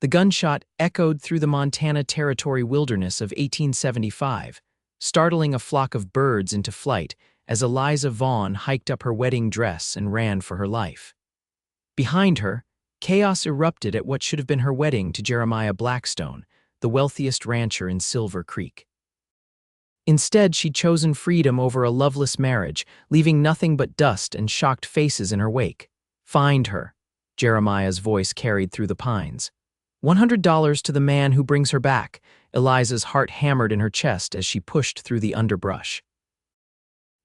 The gunshot echoed through the Montana Territory wilderness of 1875, startling a flock of birds into flight as Eliza Vaughn hiked up her wedding dress and ran for her life. Behind her, chaos erupted at what should have been her wedding to Jeremiah Blackstone, the wealthiest rancher in Silver Creek. Instead, she'd chosen freedom over a loveless marriage, leaving nothing but dust and shocked faces in her wake. "Find her," Jeremiah's voice carried through the pines. $100 to the man who brings her back. Eliza's heart hammered in her chest as she pushed through the underbrush.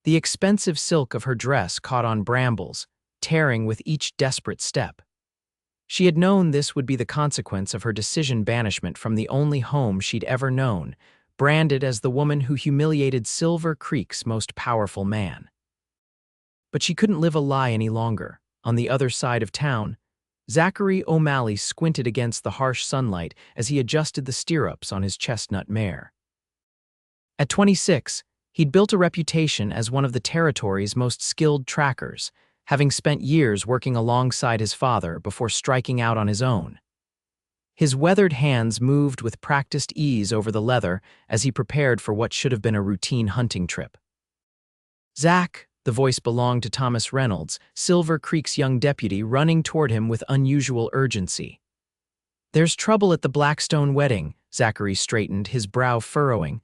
The expensive silk of her dress caught on brambles, tearing with each desperate step. She had known this would be the consequence of her decision banishment from the only home she'd ever known, branded as the woman who humiliated Silver Creek's most powerful man. But she couldn't live a lie any longer. On the other side of town, Zachary O'Malley squinted against the harsh sunlight as he adjusted the stirrups on his chestnut mare. At 26, he'd built a reputation as one of the territory's most skilled trackers, having spent years working alongside his father before striking out on his own. His weathered hands moved with practiced ease over the leather as he prepared for what should have been a routine hunting trip. "Zach," the voice belonged to Thomas Reynolds, Silver Creek's young deputy, running toward him with unusual urgency. "There's trouble at the Blackstone wedding," Zachary straightened, his brow furrowing.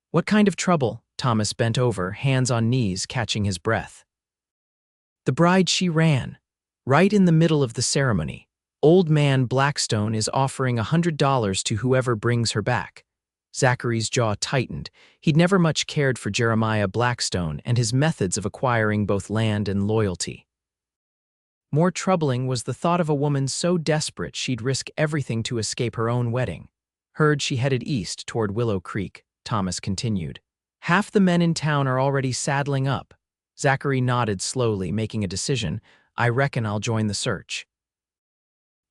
"What kind of trouble?" Thomas bent over, hands on knees, catching his breath. "The bride, she ran. Right in the middle of the ceremony. Old man Blackstone is offering $100 to whoever brings her back." Zachary's jaw tightened. He'd never much cared for Jeremiah Blackstone and his methods of acquiring both land and loyalty. More troubling was the thought of a woman so desperate she'd risk everything to escape her own wedding. "Heard she headed east toward Willow Creek," Thomas continued. "Half the men in town are already saddling up." Zachary nodded slowly, making a decision. "I reckon I'll join the search."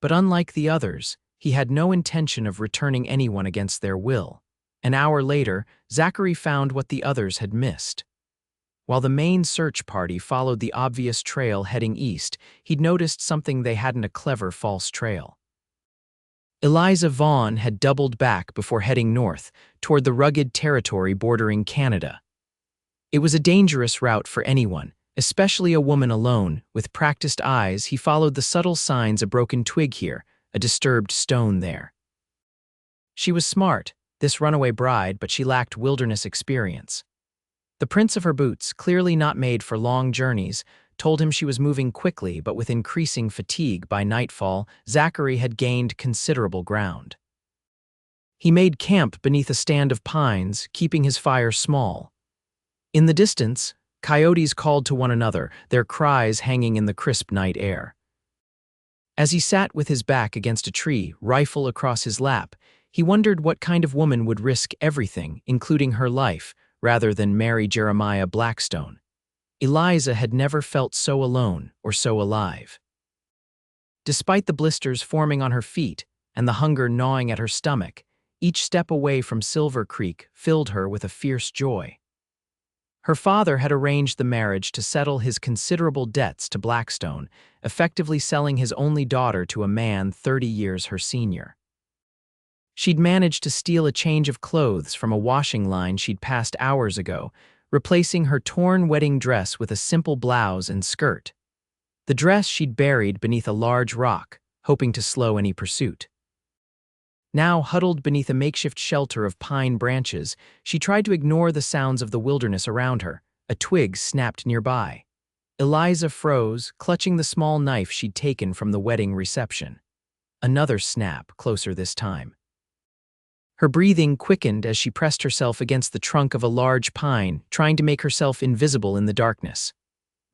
But unlike the others, he had no intention of returning anyone against their will. An hour later, Zachary found what the others had missed. While the main search party followed the obvious trail heading east, he'd noticed something they hadn't: a clever false trail. Eliza Vaughn had doubled back before heading north, toward the rugged territory bordering Canada. It was a dangerous route for anyone, especially a woman alone. With practiced eyes, he followed the subtle signs: a broken twig here, a disturbed stone there. She was smart, this runaway bride, but she lacked wilderness experience. The prints of her boots, clearly not made for long journeys, told him she was moving quickly but with increasing fatigue. By nightfall, Zachary had gained considerable ground. He made camp beneath a stand of pines, keeping his fire small. In the distance, coyotes called to one another, their cries hanging in the crisp night air. As he sat with his back against a tree, rifle across his lap, he wondered what kind of woman would risk everything, including her life, rather than marry Jeremiah Blackstone. Eliza had never felt so alone or so alive. Despite the blisters forming on her feet and the hunger gnawing at her stomach, each step away from Silver Creek filled her with a fierce joy. Her father had arranged the marriage to settle his considerable debts to Blackstone, effectively selling his only daughter to a man 30 years her senior. She'd managed to steal a change of clothes from a washing line she'd passed hours ago, replacing her torn wedding dress with a simple blouse and skirt. The dress she'd buried beneath a large rock, hoping to slow any pursuit. Now, huddled beneath a makeshift shelter of pine branches, she tried to ignore the sounds of the wilderness around her. A twig snapped nearby. Eliza froze, clutching the small knife she'd taken from the wedding reception. Another snap, closer this time. Her breathing quickened as she pressed herself against the trunk of a large pine, trying to make herself invisible in the darkness.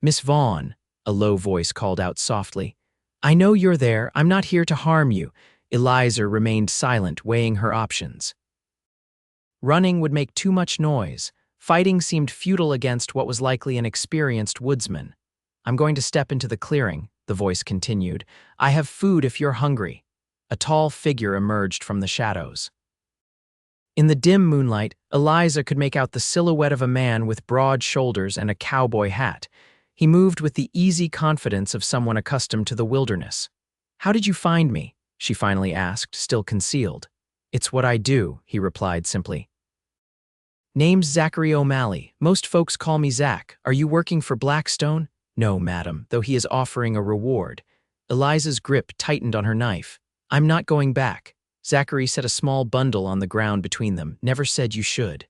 "Miss Vaughn," a low voice called out softly. "I know you're there. I'm not here to harm you." Eliza remained silent, weighing her options. Running would make too much noise. Fighting seemed futile against what was likely an experienced woodsman. "I'm going to step into the clearing," the voice continued. "I have food if you're hungry." A tall figure emerged from the shadows. In the dim moonlight, Eliza could make out the silhouette of a man with broad shoulders and a cowboy hat. He moved with the easy confidence of someone accustomed to the wilderness. "How did you find me?" she finally asked, still concealed. It's what I do, he replied simply. Name's Zachary O'Malley. Most folks call me Zach. Are you working for Blackstone? No, madam, though he is offering a reward. Eliza's grip tightened on her knife. I'm not going back. Zachary set a small bundle on the ground between them. Never said you should.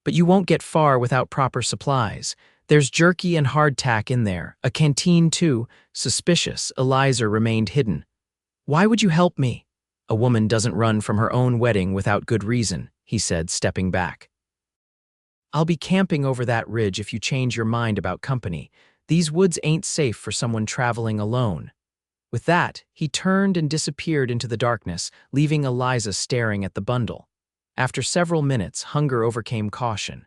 But you won't get far without proper supplies. There's jerky and hardtack in there. A canteen, too. Suspicious, Eliza remained hidden. Why would you help me? A woman doesn't run from her own wedding without good reason, he said, stepping back. I'll be camping over that ridge if you change your mind about company. These woods ain't safe for someone traveling alone. With that, he turned and disappeared into the darkness, leaving Eliza staring at the bundle. After several minutes, hunger overcame caution.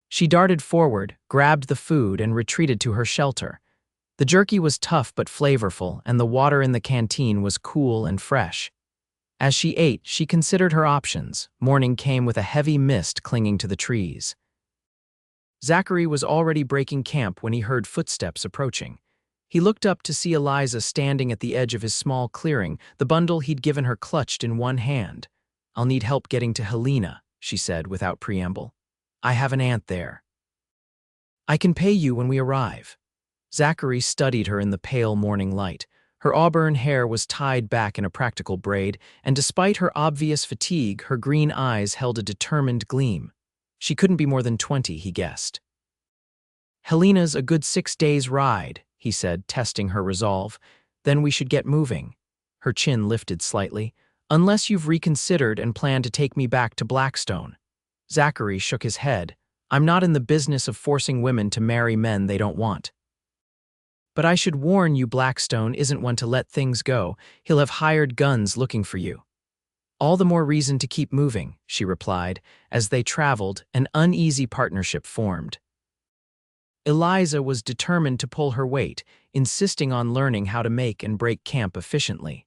She darted forward, grabbed the food, and retreated to her shelter. The jerky was tough but flavorful, and the water in the canteen was cool and fresh. As she ate, she considered her options. Morning came with a heavy mist clinging to the trees. Zachary was already breaking camp when he heard footsteps approaching. He looked up to see Eliza standing at the edge of his small clearing, the bundle he'd given her clutched in one hand. I'll need help getting to Helena, she said without preamble. I have an aunt there. I can pay you when we arrive. Zachary studied her in the pale morning light. Her auburn hair was tied back in a practical braid, and despite her obvious fatigue, her green eyes held a determined gleam. She couldn't be more than 20, he guessed. Helena's a good 6 days' ride, he said, testing her resolve. Then we should get moving. Her chin lifted slightly. Unless you've reconsidered and plan to take me back to Blackstone. Zachary shook his head. I'm not in the business of forcing women to marry men they don't want. But I should warn you, Blackstone isn't one to let things go. He'll have hired guns looking for you. All the more reason to keep moving, she replied. As they traveled, an uneasy partnership formed. Eliza was determined to pull her weight, insisting on learning how to make and break camp efficiently.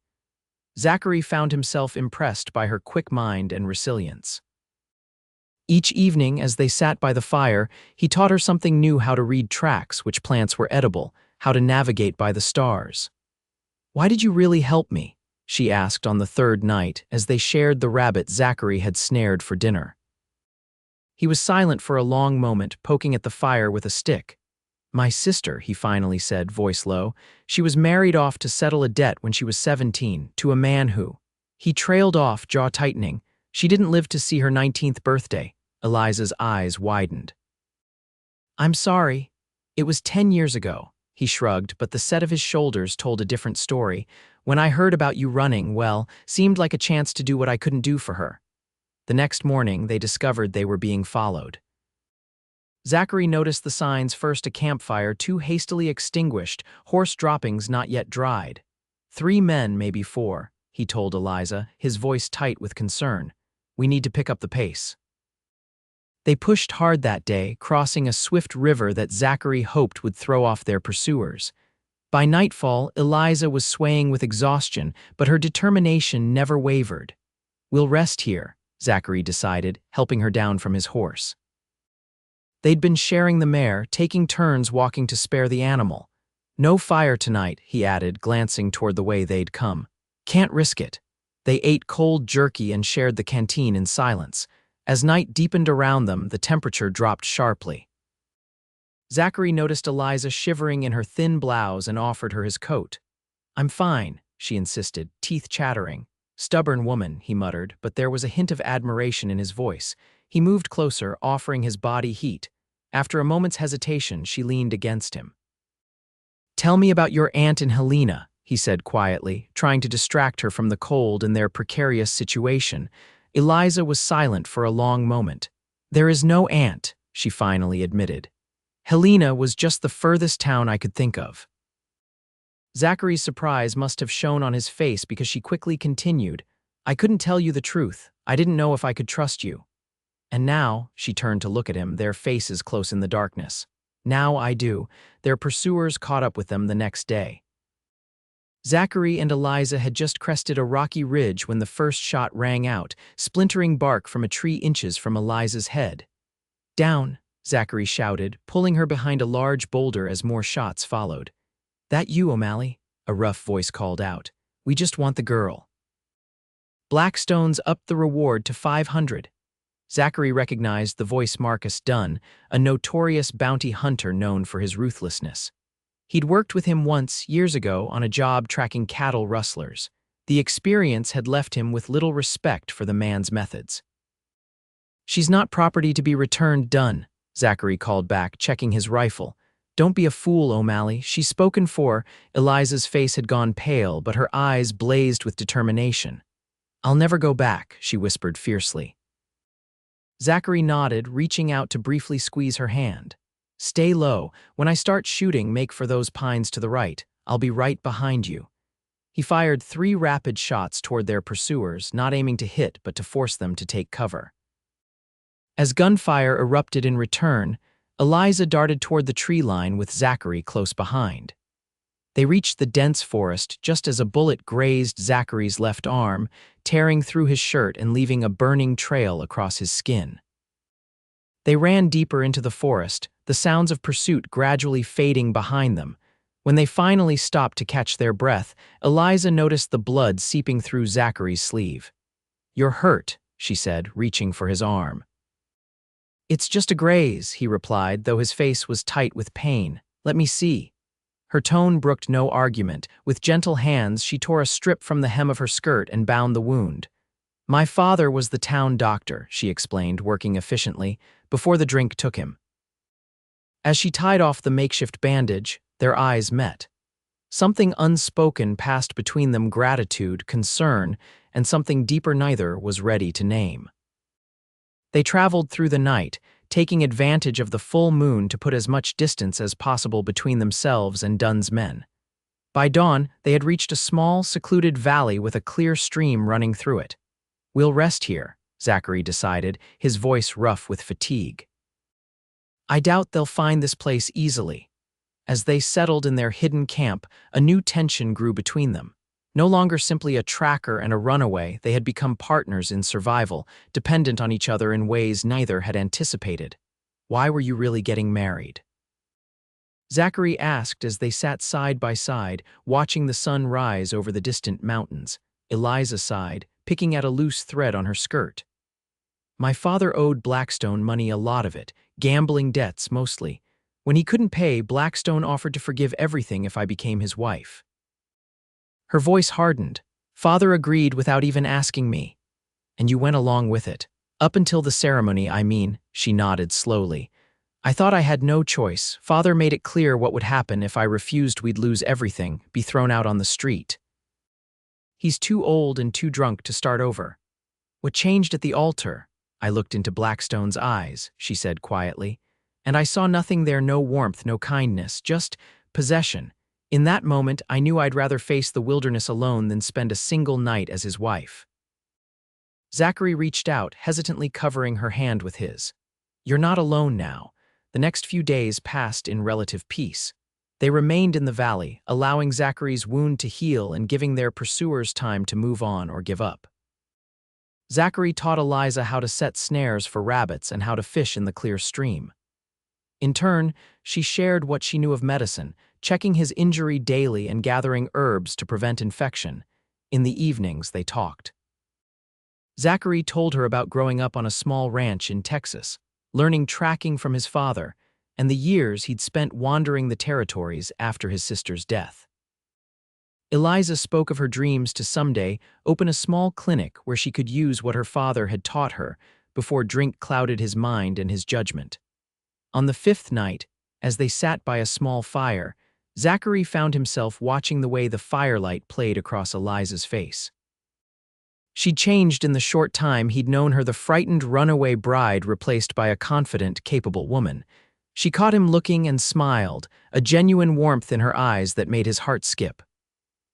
Zachary found himself impressed by her quick mind and resilience. Each evening, as they sat by the fire, he taught her something new: how to read tracks, which plants were edible, how to navigate by the stars. Why did you really help me? She asked on the third night as they shared the rabbit Zachary had snared for dinner. He was silent for a long moment, poking at the fire with a stick. My sister, he finally said, voice low. She was married off to settle a debt when she was 17, to a man who... He trailed off, jaw tightening. She didn't live to see her 19th birthday. Eliza's eyes widened. I'm sorry. It was 10 years ago. He shrugged, but the set of his shoulders told a different story. When I heard about you running, well, seemed like a chance to do what I couldn't do for her. The next morning, they discovered they were being followed. Zachary noticed the signs: first a campfire, too hastily extinguished, horse droppings not yet dried. 3 men, maybe 4, he told Eliza, his voice tight with concern. We need to pick up the pace. They pushed hard that day, crossing a swift river that Zachary hoped would throw off their pursuers. By nightfall, Eliza was swaying with exhaustion, but her determination never wavered. We'll rest here, Zachary decided, helping her down from his horse. They'd been sharing the mare, taking turns walking to spare the animal. No fire tonight, he added, glancing toward the way they'd come. Can't risk it. They ate cold jerky and shared the canteen in silence. As night deepened around them, the temperature dropped sharply. Zachary noticed Eliza shivering in her thin blouse and offered her his coat. I'm fine, she insisted, teeth chattering. Stubborn woman, he muttered, but there was a hint of admiration in his voice. He moved closer, offering his body heat. After a moment's hesitation, she leaned against him. Tell me about your aunt and Helena, he said quietly, trying to distract her from the cold and their precarious situation. Eliza was silent for a long moment. There is no aunt, she finally admitted. Helena was just the furthest town I could think of. Zachary's surprise must have shown on his face because she quickly continued. I couldn't tell you the truth. I didn't know if I could trust you. And now, she turned to look at him, their faces close in the darkness. Now I do. Their pursuers caught up with them the next day. Zachary and Eliza had just crested a rocky ridge when the first shot rang out, splintering bark from a tree inches from Eliza's head. Down, Zachary shouted, pulling her behind a large boulder as more shots followed. That you, O'Malley? A rough voice called out. We just want the girl." Blackstone's upped the reward to 500. Zachary recognized the voice Marcus Dunn, a notorious bounty hunter known for his ruthlessness. He'd worked with him once, years ago, on a job tracking cattle rustlers. The experience had left him with little respect for the man's methods. "She's not property to be returned, Dunn," Zachary called back, checking his rifle. "Don't be a fool, O'Malley. She's spoken for." Eliza's face had gone pale, but her eyes blazed with determination. "I'll never go back," she whispered fiercely. Zachary nodded, reaching out to briefly squeeze her hand. "Stay low. When I start shooting, make for those pines to the right. I'll be right behind you." He fired 3 rapid shots toward their pursuers, not aiming to hit but to force them to take cover. As gunfire erupted in return, Eliza darted toward the tree line with Zachary close behind. They reached the dense forest just as a bullet grazed Zachary's left arm, tearing through his shirt and leaving a burning trail across his skin. They ran deeper into the forest, the sounds of pursuit gradually fading behind them. When they finally stopped to catch their breath, Eliza noticed the blood seeping through Zachary's sleeve. "You're hurt," she said, reaching for his arm. "It's just a graze," he replied, though his face was tight with pain. "Let me see." Her tone brooked no argument. With gentle hands, she tore a strip from the hem of her skirt and bound the wound. "My father was the town doctor," she explained, working efficiently, before the drink took him. As she tied off the makeshift bandage, their eyes met. Something unspoken passed between them: gratitude, concern, and something deeper neither was ready to name. They traveled through the night, taking advantage of the full moon to put as much distance as possible between themselves and Dunn's men. By dawn, they had reached a small, secluded valley with a clear stream running through it. "We'll rest here," Zachary decided, his voice rough with fatigue. "I doubt they'll find this place easily." As they settled in their hidden camp, a new tension grew between them. No longer simply a tracker and a runaway, they had become partners in survival, dependent on each other in ways neither had anticipated. "Why were you really getting married?" Zachary asked as they sat side by side, watching the sun rise over the distant mountains. Eliza sighed, picking at a loose thread on her skirt. "My father owed Blackstone money, a lot of it, gambling debts mostly. When he couldn't pay, Blackstone offered to forgive everything if I became his wife." Her voice hardened. "Father agreed without even asking me. And you went along with it. Up until the ceremony, I mean," she nodded slowly. "I thought I had no choice. Father made it clear what would happen if I refused. We'd lose everything, be thrown out on the street. He's too old and too drunk to start over." "What changed at the altar?" "I looked into Blackstone's eyes," she said quietly, "and I saw nothing there, no warmth, no kindness, just possession. In that moment, I knew I'd rather face the wilderness alone than spend a single night as his wife." Zachary reached out, hesitantly covering her hand with his. "You're not alone now." The next few days passed in relative peace. They remained in the valley, allowing Zachary's wound to heal and giving their pursuers time to move on or give up. Zachary taught Eliza how to set snares for rabbits and how to fish in the clear stream. In turn, she shared what she knew of medicine, checking his injury daily and gathering herbs to prevent infection. In the evenings, they talked. Zachary told her about growing up on a small ranch in Texas, learning tracking from his father, and the years he'd spent wandering the territories after his sister's death. Eliza spoke of her dreams to someday open a small clinic where she could use what her father had taught her before drink clouded his mind and his judgment. On the 5th night, as they sat by a small fire, Zachary found himself watching the way the firelight played across Eliza's face. She'd changed in the short time he'd known her, the frightened runaway bride replaced by a confident, capable woman. She caught him looking and smiled, a genuine warmth in her eyes that made his heart skip.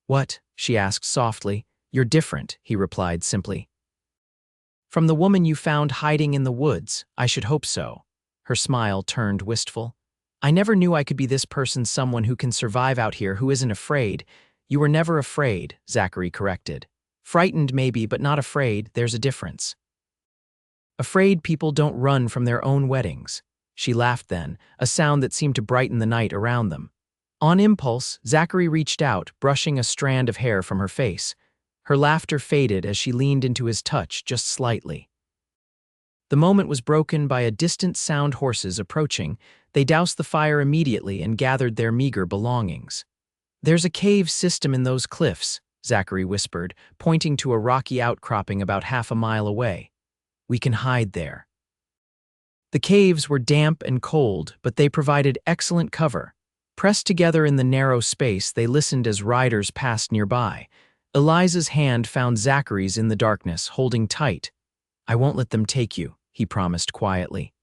"What?" she asked softly. "You're different," he replied simply. "From the woman you found hiding in the woods, I should hope so." Her smile turned wistful. "I never knew I could be this person, someone who can survive out here, who isn't afraid." "You were never afraid," Zachary corrected. "Frightened maybe, but not afraid. There's a difference." "Afraid people don't run from their own weddings." She laughed then, a sound that seemed to brighten the night around them. On impulse, Zachary reached out, brushing a strand of hair from her face. Her laughter faded as she leaned into his touch just slightly. The moment was broken by a distant sound. Horses approaching. They doused the fire immediately and gathered their meager belongings. "There's a cave system in those cliffs," Zachary whispered, pointing to a rocky outcropping about half a mile away. "We can hide there." The caves were damp and cold, but they provided excellent cover. Pressed together in the narrow space, they listened as riders passed nearby. Eliza's hand found Zachary's in the darkness, holding tight. "I won't let them take you," he promised quietly.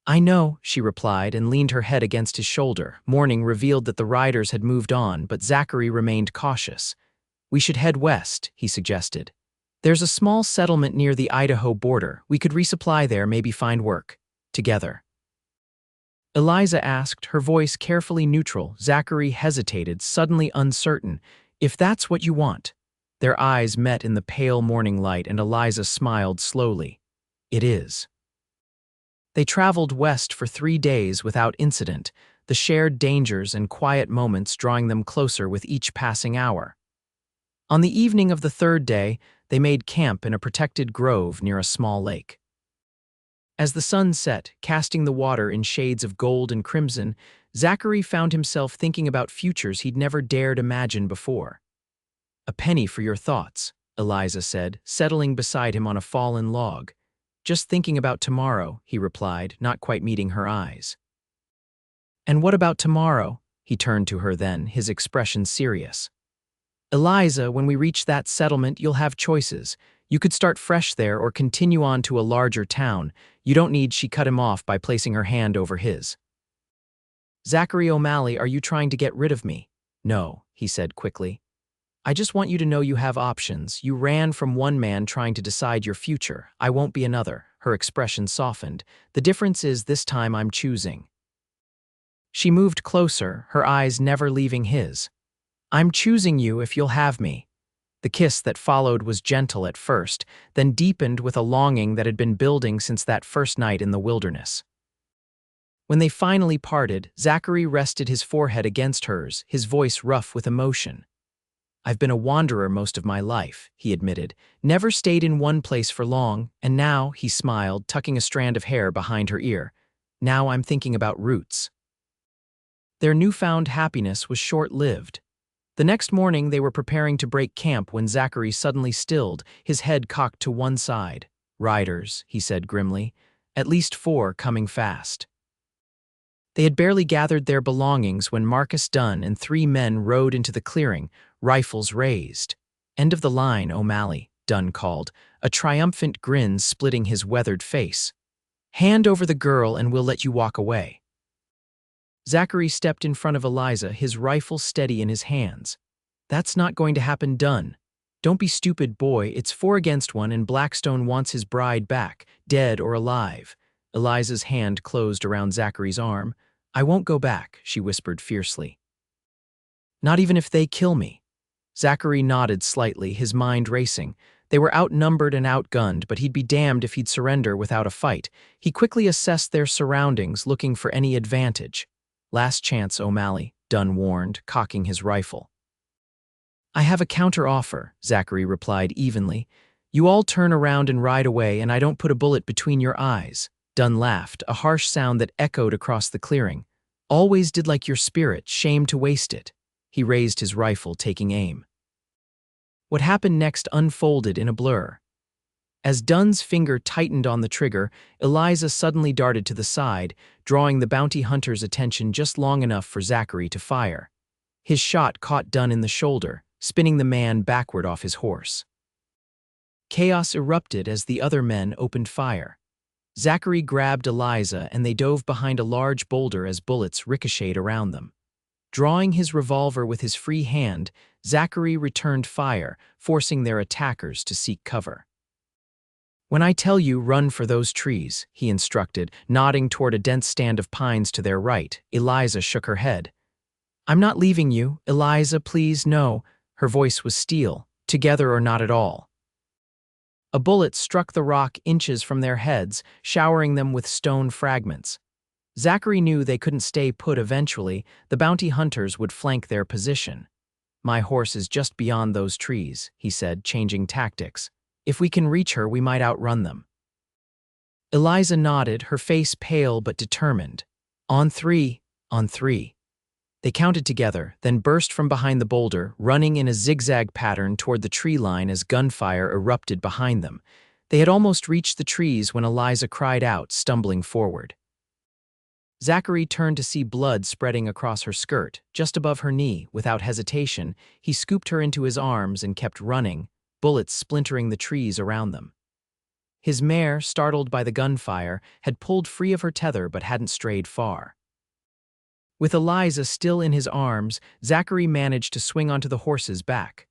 "I know," she replied and leaned her head against his shoulder. Morning revealed that the riders had moved on, but Zachary remained cautious. "We should head west," he suggested. "There's a small settlement near the Idaho border. We could resupply there, maybe find work. Together." Eliza asked, her voice carefully neutral. Zachary hesitated, suddenly uncertain. "If that's what you want." Their eyes met in the pale morning light, and Eliza smiled slowly. "It is." They traveled west for 3 days without incident, the shared dangers and quiet moments drawing them closer with each passing hour. On the evening of the 3rd day, they made camp in a protected grove near a small lake. As the sun set, casting the water in shades of gold and crimson, Zachary found himself thinking about futures he'd never dared imagine before. "A penny for your thoughts," Eliza said, settling beside him on a fallen log. "Just thinking about tomorrow," he replied, not quite meeting her eyes. "And what about tomorrow?" He turned to her then, his expression serious. "Eliza, when we reach that settlement, you'll have choices. You could start fresh there or continue on to a larger town. You don't need—" She cut him off by placing her hand over his. "Zachary O'Malley, are you trying to get rid of me?" "No," he said quickly. "I just want you to know you have options. You ran from one man trying to decide your future. I won't be another." Her expression softened. "The difference is this time I'm choosing." She moved closer, her eyes never leaving his. "I'm choosing you if you'll have me." The kiss that followed was gentle at first, then deepened with a longing that had been building since that first night in the wilderness. When they finally parted, Zachary rested his forehead against hers, his voice rough with emotion. "I've been a wanderer most of my life," he admitted, "never stayed in one place for long, and now," he smiled, tucking a strand of hair behind her ear, "now I'm thinking about roots." Their newfound happiness was short-lived. The next morning they were preparing to break camp when Zachary suddenly stilled, his head cocked to one side. "Riders," he said grimly, "at least 4 coming fast." They had barely gathered their belongings when Marcus Dunn and 3 men rode into the clearing, rifles raised. "End of the line, O'Malley," Dunn called, a triumphant grin splitting his weathered face. "Hand over the girl and we'll let you walk away." Zachary stepped in front of Eliza, his rifle steady in his hands. "That's not going to happen, Dunn. Don't be stupid, boy. It's 4 against 1 and Blackstone wants his bride back, dead or alive." Eliza's hand closed around Zachary's arm. "I won't go back," she whispered fiercely. "Not even if they kill me." Zachary nodded slightly, his mind racing. They were outnumbered and outgunned, but he'd be damned if he'd surrender without a fight. He quickly assessed their surroundings, looking for any advantage. "Last chance, O'Malley," Dunn warned, cocking his rifle. "I have a counter-offer," Zachary replied evenly. "You all turn around and ride away, and I don't put a bullet between your eyes." Dunn laughed, a harsh sound that echoed across the clearing. "Always did like your spirit, shame to waste it." He raised his rifle, taking aim. What happened next unfolded in a blur. As Dunn's finger tightened on the trigger, Eliza suddenly darted to the side, drawing the bounty hunter's attention just long enough for Zachary to fire. His shot caught Dunn in the shoulder, spinning the man backward off his horse. Chaos erupted as the other men opened fire. Zachary grabbed Eliza and they dove behind a large boulder as bullets ricocheted around them. Drawing his revolver with his free hand, Zachary returned fire, forcing their attackers to seek cover. "When I tell you, run for those trees," he instructed, nodding toward a dense stand of pines to their right. Eliza shook her head. "I'm not leaving you. Eliza, please, no." Her voice was steel. "Together or not at all." A bullet struck the rock inches from their heads, showering them with stone fragments. Zachary knew they couldn't stay put eventually. The bounty hunters would flank their position. "My horse is just beyond those trees," he said, changing tactics. "If we can reach her, we might outrun them." Eliza nodded, her face pale but determined. "On three, on three." They counted together, then burst from behind the boulder, running in a zigzag pattern toward the tree line as gunfire erupted behind them. They had almost reached the trees when Eliza cried out, stumbling forward. Zachary turned to see blood spreading across her skirt, just above her knee. Without hesitation, he scooped her into his arms and kept running, bullets splintering the trees around them. His mare, startled by the gunfire, had pulled free of her tether but hadn't strayed far. With Eliza still in his arms, Zachary managed to swing onto the horse's back.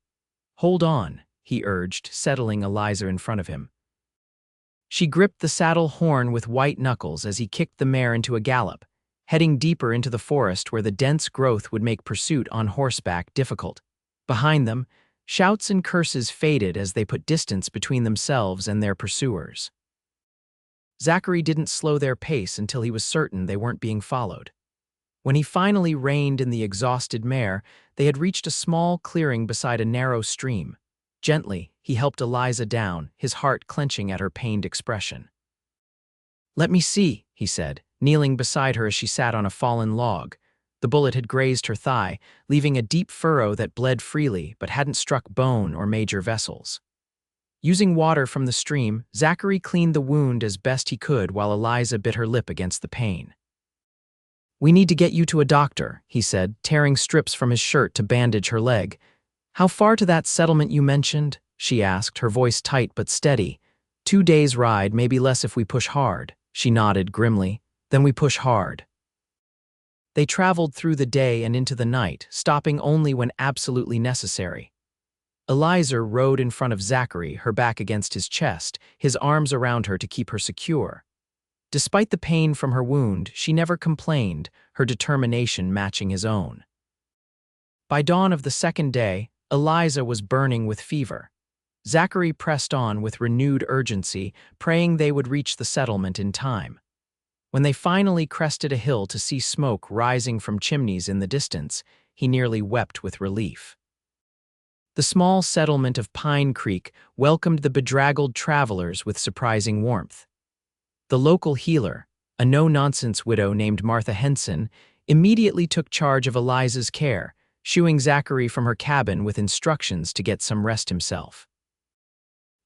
"Hold on," he urged, settling Eliza in front of him. She gripped the saddle horn with white knuckles as he kicked the mare into a gallop, heading deeper into the forest where the dense growth would make pursuit on horseback difficult. Behind them, shouts and curses faded as they put distance between themselves and their pursuers. Zachary didn't slow their pace until he was certain they weren't being followed. When he finally reined in the exhausted mare, they had reached a small clearing beside a narrow stream. Gently, he helped Eliza down, his heart clenching at her pained expression. "Let me see," he said, kneeling beside her as she sat on a fallen log. The bullet had grazed her thigh, leaving a deep furrow that bled freely but hadn't struck bone or major vessels. Using water from the stream, Zachary cleaned the wound as best he could while Eliza bit her lip against the pain. "We need to get you to a doctor," he said, tearing strips from his shirt to bandage her leg. "How far to that settlement you mentioned?" she asked, her voice tight but steady. "2 days' ride, maybe less if we push hard." She nodded grimly. "Then we push hard." They traveled through the day and into the night, stopping only when absolutely necessary. Eliza rode in front of Zachary, her back against his chest, his arms around her to keep her secure. Despite the pain from her wound, she never complained, her determination matching his own. By dawn of the second day, Eliza was burning with fever. Zachary pressed on with renewed urgency, praying they would reach the settlement in time. When they finally crested a hill to see smoke rising from chimneys in the distance, he nearly wept with relief. The small settlement of Pine Creek welcomed the bedraggled travelers with surprising warmth. The local healer, a no-nonsense widow named Martha Henson, immediately took charge of Eliza's care, shooing Zachary from her cabin with instructions to get some rest himself.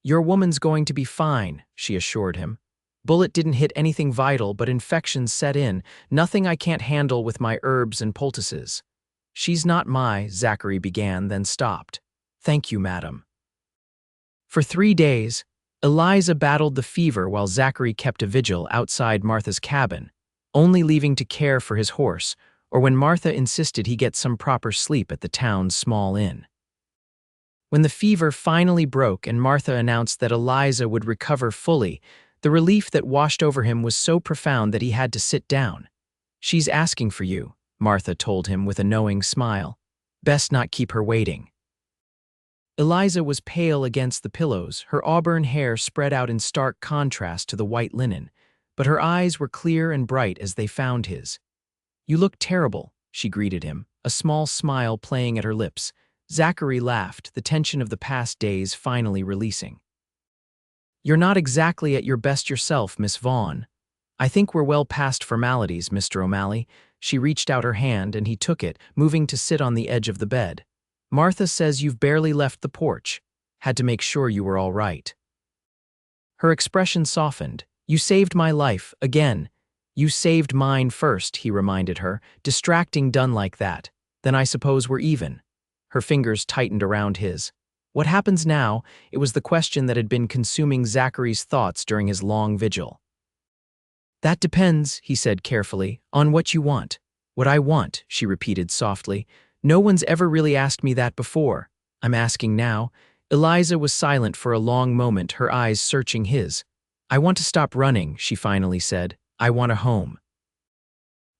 "Your woman's going to be fine," she assured him. "Bullet didn't hit anything vital, but infections set in, nothing I can't handle with my herbs and poultices." "She's not my," Zachary began, then stopped. "Thank you, madam." For 3 days, Eliza battled the fever while Zachary kept a vigil outside Martha's cabin, only leaving to care for his horse, or when Martha insisted he get some proper sleep at the town's small inn. When the fever finally broke and Martha announced that Eliza would recover fully, the relief that washed over him was so profound that he had to sit down. "She's asking for you," Martha told him with a knowing smile. "Best not keep her waiting." Eliza was pale against the pillows, her auburn hair spread out in stark contrast to the white linen, but her eyes were clear and bright as they found his. "You look terrible," she greeted him, a small smile playing at her lips. Zachary laughed, the tension of the past days finally releasing. "You're not exactly at your best yourself, Miss Vaughn. I think we're well past formalities, Mr. O'Malley." She reached out her hand and he took it, moving to sit on the edge of the bed. "Martha says you've barely left the porch. Had to make sure you were all right." Her expression softened. "You saved my life, again." "You saved mine first," he reminded her. "Distracting done like that. Then I suppose we're even." Her fingers tightened around his. What happens now? It was the question that had been consuming Zachary's thoughts during his long vigil. "That depends," he said carefully, "on what you want." "What I want," she repeated softly. "No one's ever really asked me that before. I'm asking now." Eliza was silent for a long moment, her eyes searching his. "I want to stop running," she finally said. "I want a home.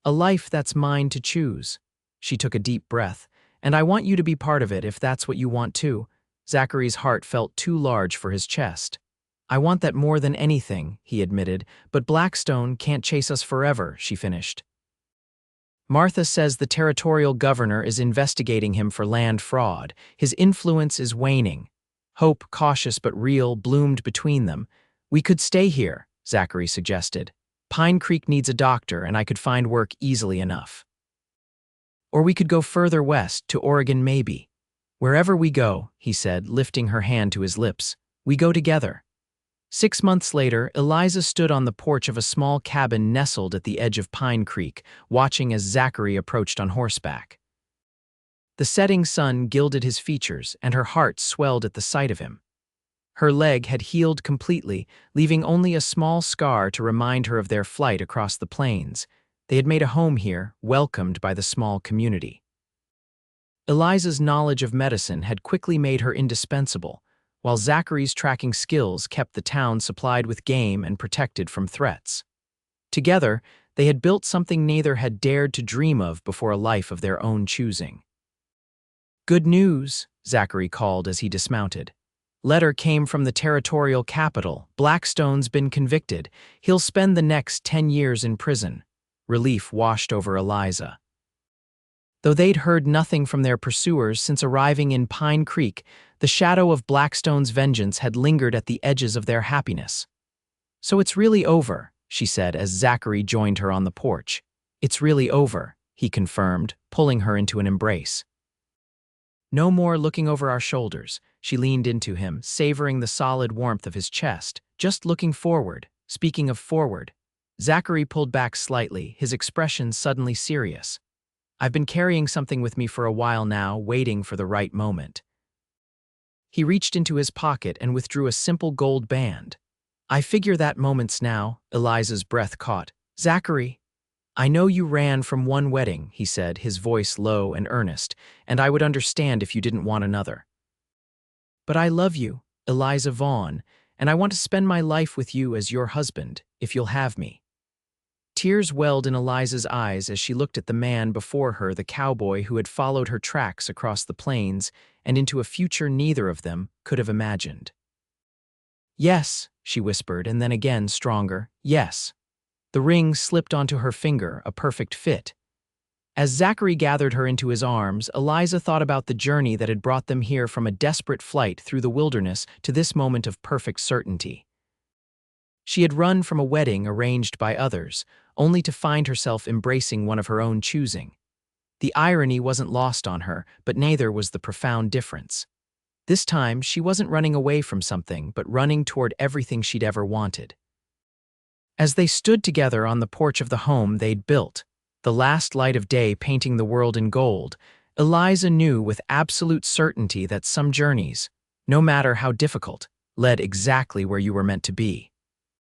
A life that's mine to choose." She took a deep breath. "And I want you to be part of it if that's what you want too." Zachary's heart felt too large for his chest. I want that more than anything, he admitted, but Blackstone can't chase us forever, she finished. Martha says the territorial governor is investigating him for land fraud. His influence is waning. Hope, cautious but real, bloomed between them. We could stay here, Zachary suggested. Pine Creek needs a doctor, and I could find work easily enough. Or we could go further west, to Oregon maybe. Wherever we go, he said, lifting her hand to his lips, we go together. 6 months later, Eliza stood on the porch of a small cabin nestled at the edge of Pine Creek, watching as Zachary approached on horseback. The setting sun gilded his features, and her heart swelled at the sight of him. Her leg had healed completely, leaving only a small scar to remind her of their flight across the plains. They had made a home here, welcomed by the small community. Eliza's knowledge of medicine had quickly made her indispensable, while Zachary's tracking skills kept the town supplied with game and protected from threats. Together, they had built something neither had dared to dream of before a life of their own choosing. Good news, Zachary called as he dismounted. Letter came from the territorial capital. Blackstone's been convicted. He'll spend the next 10 years in prison. Relief washed over Eliza. Though they'd heard nothing from their pursuers since arriving in Pine Creek, the shadow of Blackstone's vengeance had lingered at the edges of their happiness. So it's really over, she said as Zachary joined her on the porch. It's really over, he confirmed, pulling her into an embrace. No more looking over our shoulders, she leaned into him, savoring the solid warmth of his chest, just looking forward. Speaking of forward, Zachary pulled back slightly, his expression suddenly serious. I've been carrying something with me for a while now, waiting for the right moment. He reached into his pocket and withdrew a simple gold band. I figure that moment's now, Eliza's breath caught. Zachary, I know you ran from one wedding, he said, his voice low and earnest, and I would understand if you didn't want another. But I love you, Eliza Vaughn, and I want to spend my life with you as your husband, if you'll have me. Tears welled in Eliza's eyes as she looked at the man before her, the cowboy who had followed her tracks across the plains and into a future neither of them could have imagined. Yes, she whispered, and then again stronger, yes. The ring slipped onto her finger, a perfect fit. As Zachary gathered her into his arms, Eliza thought about the journey that had brought them here from a desperate flight through the wilderness to this moment of perfect certainty. She had run from a wedding arranged by others, only to find herself embracing one of her own choosing. The irony wasn't lost on her, but neither was the profound difference. This time, she wasn't running away from something, but running toward everything she'd ever wanted. As they stood together on the porch of the home they'd built, the last light of day painting the world in gold, Eliza knew with absolute certainty that some journeys, no matter how difficult, led exactly where you were meant to be.